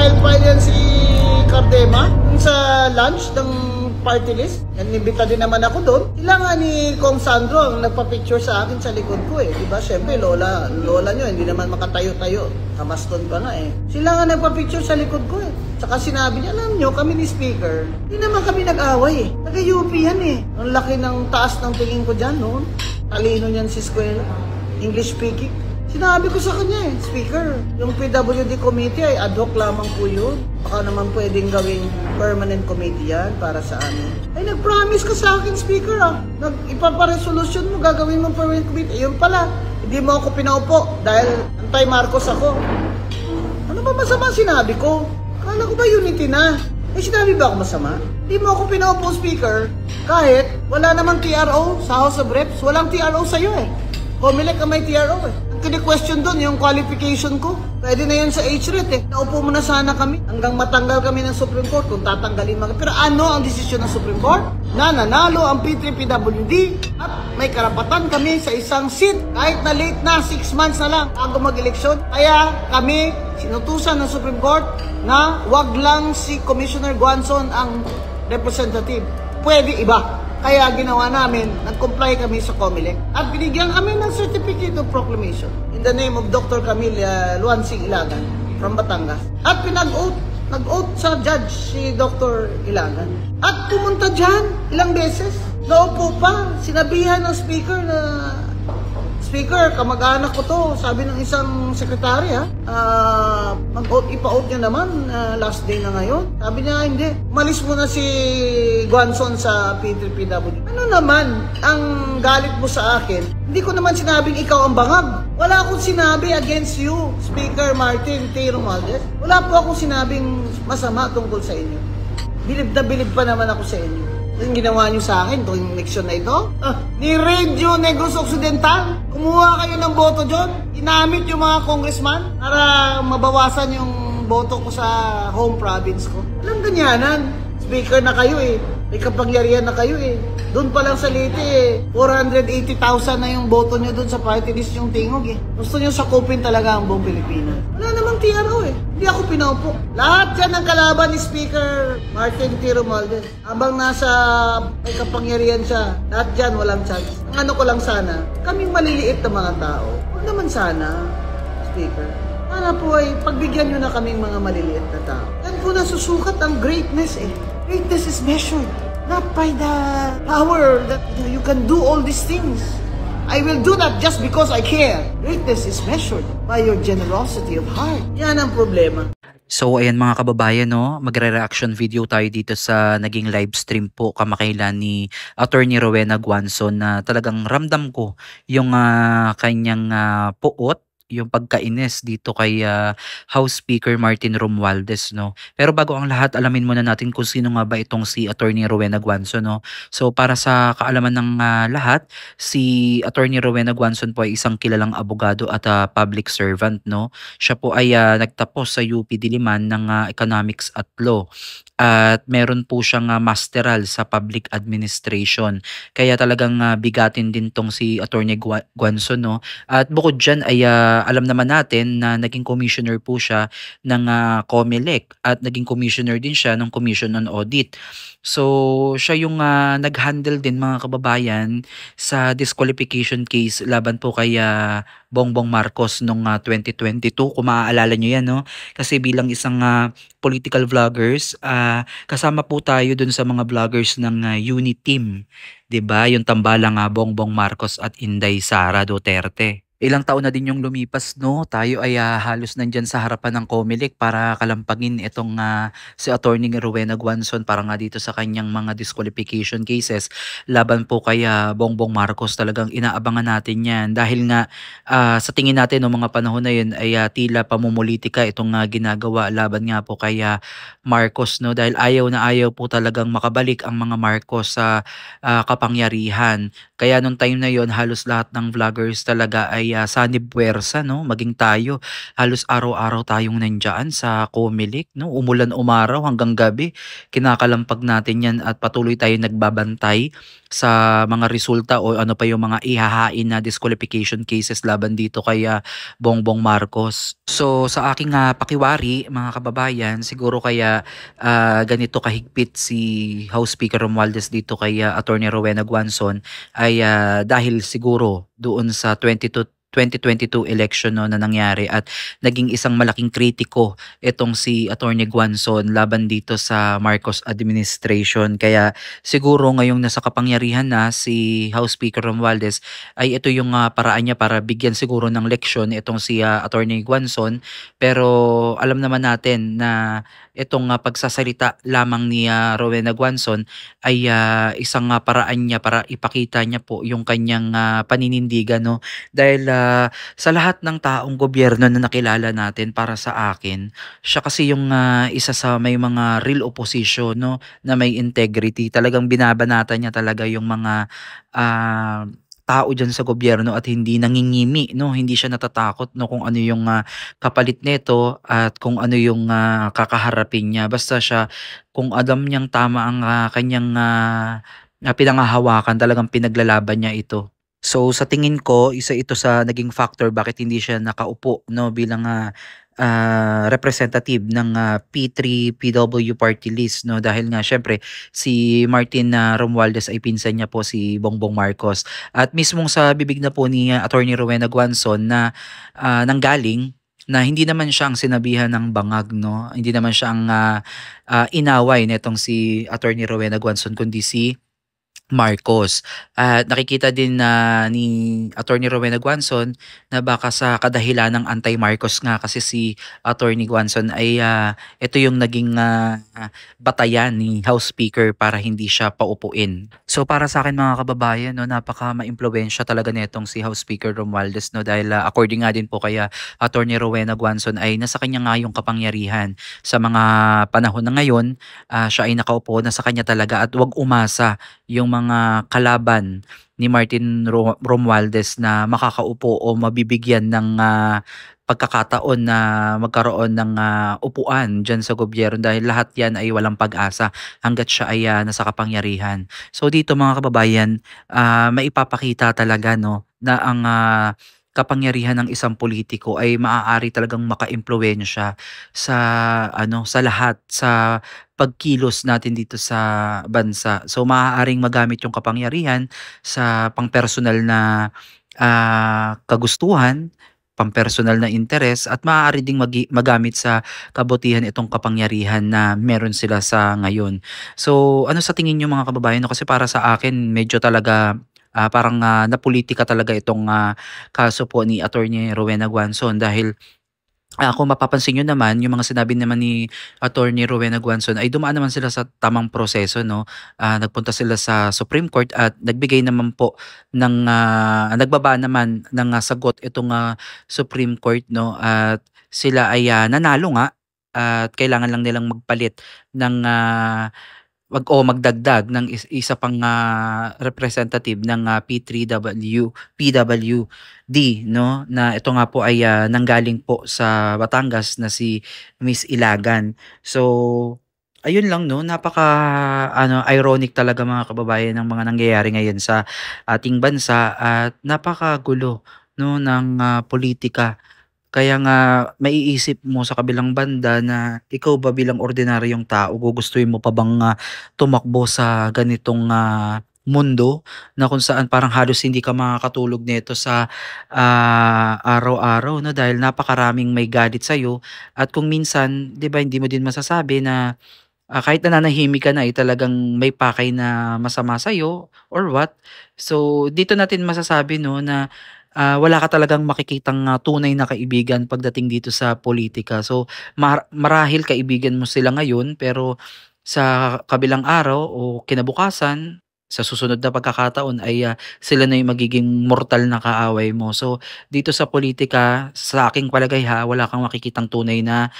Nag-file yan si Cardema sa lunch ng party list. Nanibita din naman ako doon. Sila nga ni Kong Sandro ang nagpa-picture sa akin sa likod ko eh. Diba? Siyempre, lola nyo, hindi naman makatayo-tayo. Kamaston pa nga eh. Sila nga nagpa-picture sa likod ko eh. Saka sinabi niya, alam nyo, kami ni Speaker, hindi naman kami nag-away eh. Taga-UP yan eh. Ang laki ng taas ng tingin ko dyan noon. Talino niyan si Eskwela. English speaking. Sinabi ko sa kanya eh, Speaker, yung PWD committee ay ad hoc lamang po yun. Baka naman pwedeng gawing permanent committee yan para sa amin. Ay, nag-promise ka sa akin, Speaker ah. Ipaparesolusyon mo, gagawin mo permanent committee. Ayun pala, hindi mo ako pinaupo dahil anti-Marcos ako. Ano ba masama sinabi ko? Akala ko ba unity na? Eh, sinabi ba ako masama? Hindi mo ako pinaupo, Speaker, kahit wala namang TRO sa House of Reps. Walang TRO sa'yo eh. Comelec ang may TRO eh. Kini-question doon yung qualification ko. Pwede na yun sa HRET eh. Naupo mo na sana kami hanggang matanggal kami ng Supreme Court kung tatanggalin mga. Pero ano ang desisyon ng Supreme Court? Na nanalo ang P3PWD at may karapatan kami sa isang seat kahit na late na 6 months na lang bago mag-eleksyon. Kaya kami sinutusan ng Supreme Court na wag lang si Commissioner Guanzon ang representative. Pwede iba. Kaya ginawa namin, nag-comply kami sa Comelec at binigyan kami ng Certificate of Proclamation in the name of Dr. Camille Luansing Ilagan from Batangas. At nag-oath sa judge si Dr. Ilagan. At pumunta dyan ilang beses. Naupo pa, sinabihan ng speaker na, Speaker, kamag-anak ko to, sabi ng isang sekretary ha, ipa-out niya naman, last day na ngayon. Sabi niya, hindi, malis mo na si Guanzon sa P3PW. Ano naman ang galit mo sa akin? Hindi ko naman sinabing ikaw ang bangag. Wala akong sinabi against you, Speaker Martin T. Romualdez. Wala po akong sinabing masama tungkol sa inyo. Bilib na bilib pa naman ako sa inyo. Yung ginawa nyo sa akin, itong eleksyon na ito, ni Radio Negros Occidental, kumuha kayo ng boto dyan, inamit yung mga congressman para mabawasan yung boto ko sa home province ko. Alam ganyanan, speaker na kayo eh, may kapangyarihan na kayo eh. Doon pa lang sa Leyte eh, 480,000 na yung boto nyo doon sa party list yung tingog eh. Gusto nyo sakupin talaga ang buong Pilipinas. Wala namang TRO eh, hindi ako pinaupo. Lahat yan ang kalaban ni Speaker Martin T. Romualdez. Habang nasa may kapangyarihan siya, lahat dyan walang chance. Ang ano ko lang sana, kaming maliliit na mga tao, huwag naman sana, Speaker. Sana po ay pagbigyan nyo na kaming mga maliliit na tao. Yan po nasusukat ang greatness eh. Greatness is measured not by the power that you can do all these things. I will do that just because I care. Greatness is measured by your generosity of heart. Yan ang problema. So ayan mga kababayan, no, magre-reaction video tayo dito sa naging live stream po kamakailan ni Attorney Rowena Guanzon na talagang ramdam ko yung kanyang puot, yung pagkainis dito kay House Speaker Martin Romualdez, no. Pero bago ang lahat, alamin muna natin kung sino nga ba itong si Attorney Rowena Guanzon, no. So para sa kaalaman ng lahat, si Attorney Rowena Guanzon po ay isang kilalang abogado at public servant, no. Siya po ay nagtapos sa UP Diliman ng Economics at Law. At meron po siyang masteral sa public administration. Kaya talagang bigatin din tong si Attorney Guanzon, no. At bukod dyan ay alam naman natin na naging commissioner po siya ng Comelec at naging commissioner din siya ng Commission on Audit. So siya yung nag-handle din mga kababayan sa disqualification case laban po kay Bongbong Marcos noong 2022. Kung maaalala nyo yan, no? Kasi bilang isang political vloggers, kasama po tayo dun sa mga vloggers ng unit team. 'Di ba? Yung tambalang Bongbong Marcos at Inday Sara Duterte. Ilang taon na din yung lumipas, no? Tayo ay halos nandyan sa harapan ng Comelec para kalampagin itong si Attorney Rowena Guanzon para nga dito sa kanyang mga disqualification cases laban po kay Bongbong Marcos. Talagang inaabangan natin yan dahil nga sa tingin natin no mga panahon na yun ay tila pamumulitika itong ginagawa laban nga po kay Marcos, no? Dahil ayaw na ayaw po talagang makabalik ang mga Marcos sa kapangyarihan. Kaya nung time na yon halos lahat ng vloggers talaga ay sanib puwersa 'no, maging tayo. Halos araw-araw tayong nandiyan sa COMELEC 'no, umulan umaraw hanggang gabi kinakalampag natin 'yan at patuloy tayong nagbabantay sa mga resulta o ano pa yung mga ihahain na disqualification cases laban dito kay Bongbong Marcos. So sa aking pakiwari mga kababayan, siguro kaya ganito kahigpit si House Speaker Romualdez dito kay Attorney Rowena Guanzon ay dahil siguro doon sa 2022 election no, na nangyari at naging isang malaking kritiko itong si Attorney Guanzon laban dito sa Marcos administration. Kaya siguro ngayong nasa kapangyarihan na si House Speaker Romualdez ay ito yung paraan niya para bigyan siguro ng leksyon itong si Attorney Guanzon. Pero alam naman natin na itong pagsasalita lamang ni Rowena Guanzon ay isang paraan niya para ipakita niya po yung kanyang paninindigan no, dahil sa lahat ng taong gobyerno na nakilala natin para sa akin, siya kasi yung isa sa may mga real opposition no, na may integrity. Talagang binabanata niya talaga yung mga tao diyan sa gobyerno at hindi nangingimi no, hindi siya natatakot no kung ano yung kapalit nito at kung ano yung kakaharapin niya. Basta siya kung alam niyang tama ang kanyang pinanghahawakan, talagang pinaglalaban niya ito. So sa tingin ko, isa ito sa naging factor bakit hindi siya nakaupo no bilang representative ng P3 PW party list no, dahil nga syempre si Martin Romualdez ay pinsan niya po si Bongbong Marcos at mismong sa bibig na po ni Attorney Rowena Guanzon na nanggaling na hindi naman siya ang sinabihan ng bangag no, hindi naman siya ang inaway nitong si Attorney Rowena Guanzon kundi si Marcos. At nakikita din na ni Attorney Rowena Guanzon na baka sa kadahilan ng anti-Marcos nga kasi si Attorney Guanzon ay ito yung naging batayan ni House Speaker para hindi siya paupuin. So para sa akin mga kababayan, no, napaka maimpluwensya talaga nitong si House Speaker Romualdez no, dahil according nga din po kaya Attorney Rowena Guanzon ay nasa kanya nga yung kapangyarihan sa mga panahon na ngayon. Siya ay nakaupo na sa kanya talaga at wag umasa yung mga kalaban ni Martin Romualdez na makakaupo o mabibigyan ng pagkakataon na magkaroon ng upuan dyan sa gobyerno dahil lahat yan ay walang pag-asa hanggat siya ay nasa kapangyarihan. So dito mga kababayan, maipapakita talaga no na ang kapangyarihan ng isang politiko ay maaari talagang makaimpluwensya sa sa lahat sa pagkilos natin dito sa bansa. So maaaring magamit yung kapangyarihan sa pangpersonal na kagustuhan, pampersonal na interes at maaari ding magamit sa kabutihan itong kapangyarihan na meron sila sa ngayon. So ano sa tingin niyo mga kababayan? No, kasi para sa akin medyo talaga parang napolitika talaga itong kaso po ni Attorney Rowena Guanzon dahil kung mapapansin niyo naman yung mga sinabi naman ni Attorney Rowena Guanzon ay dumaan naman sila sa tamang proseso no. Nagpunta sila sa Supreme Court at nagbigay naman po ng nagbaba naman ng sagot itong Supreme Court no at sila ay nanalo nga at kailangan lang nilang magpalit ng magdagdag ng isa pang representative ng PWD no, na ito nga po ay nanggaling po sa Batangas na si Miss Ilagan. So ayun lang no, napaka ironic talaga mga kababayan ng mga nangyayari ngayon sa ating bansa at napakagulo no ng politika. Kaya nga maiisip mo sa kabilang banda na ikaw ba bilang ordinaryong tao gugustuhin mo pa bang tumakbo sa ganitong mundo na kung saan parang halos hindi ka makakatulog nito sa araw-araw no dahil napakaraming may galit sa'yo at kung minsan 'di ba hindi mo din masasabi na kahit nananahimik ka na ay talagang may pakay na masama sa'yo or what. So dito natin masasabi no na wala ka talagang makikitang tunay na kaibigan pagdating dito sa politika. So marahil kaibigan mo sila ngayon pero sa kabilang araw o kinabukasan, sa susunod na pagkakataon ay sila na yung magiging mortal na kaaway mo. So dito sa politika, sa aking palagay wala kang makikitang tunay na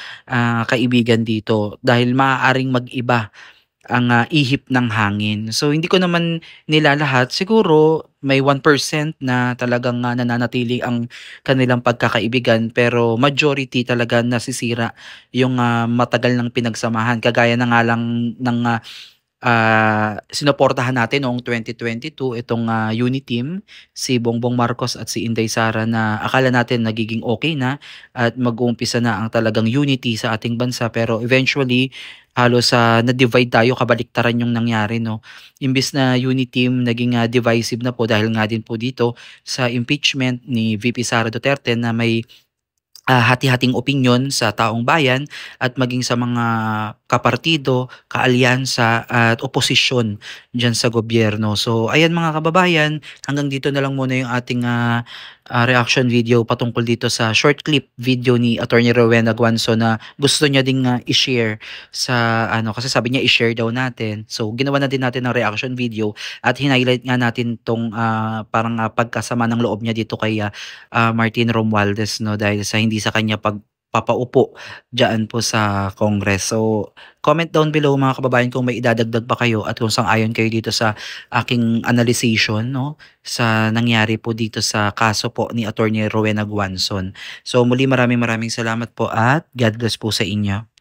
kaibigan dito dahil maaaring mag-iba ang ihip ng hangin. So hindi ko naman nilalahat, siguro may 1% na talagang nananatili ang kanilang pagkakaibigan, pero majority talaga nasisira yung matagal ng pinagsamahan. Kagaya na nga lang ng sinuportahan natin noong 2022 itong Uniteam, si Bongbong Marcos at si Inday Sara, na akala natin nagiging okay na at mag-uumpisa na ang talagang unity sa ating bansa, pero eventually halos na-divide tayo, kabaliktaran yung nangyari, no. Imbis na Uniteam, naging divisive na po dahil nga din po dito sa impeachment ni VP Sara Duterte na may hati-hating opinyon sa taong bayan at maging sa mga kapartido, kaalyansa at oposisyon diyan sa gobyerno. So ayan mga kababayan, hanggang dito na lang muna yung ating reaction video patungkol dito sa short clip video ni Attorney Rowena Guanzo na gusto niya ding i-share sa kasi sabi niya i-share daw natin. So ginawa na din natin ng reaction video at highlight nga natin tong parang pagkasama ng loob niya dito kay Martin Romualdez, no, dahil sa hindi sa kanya pagpapaupo diyan po sa Congress. So comment down below mga kababayan kung may idadagdag pa kayo at kung sang-ayon kayo dito sa aking analyzation, no, sa nangyari po dito sa kaso po ni Attorney Rowena Guanzon. So muli maraming salamat po at God bless po sa inyo.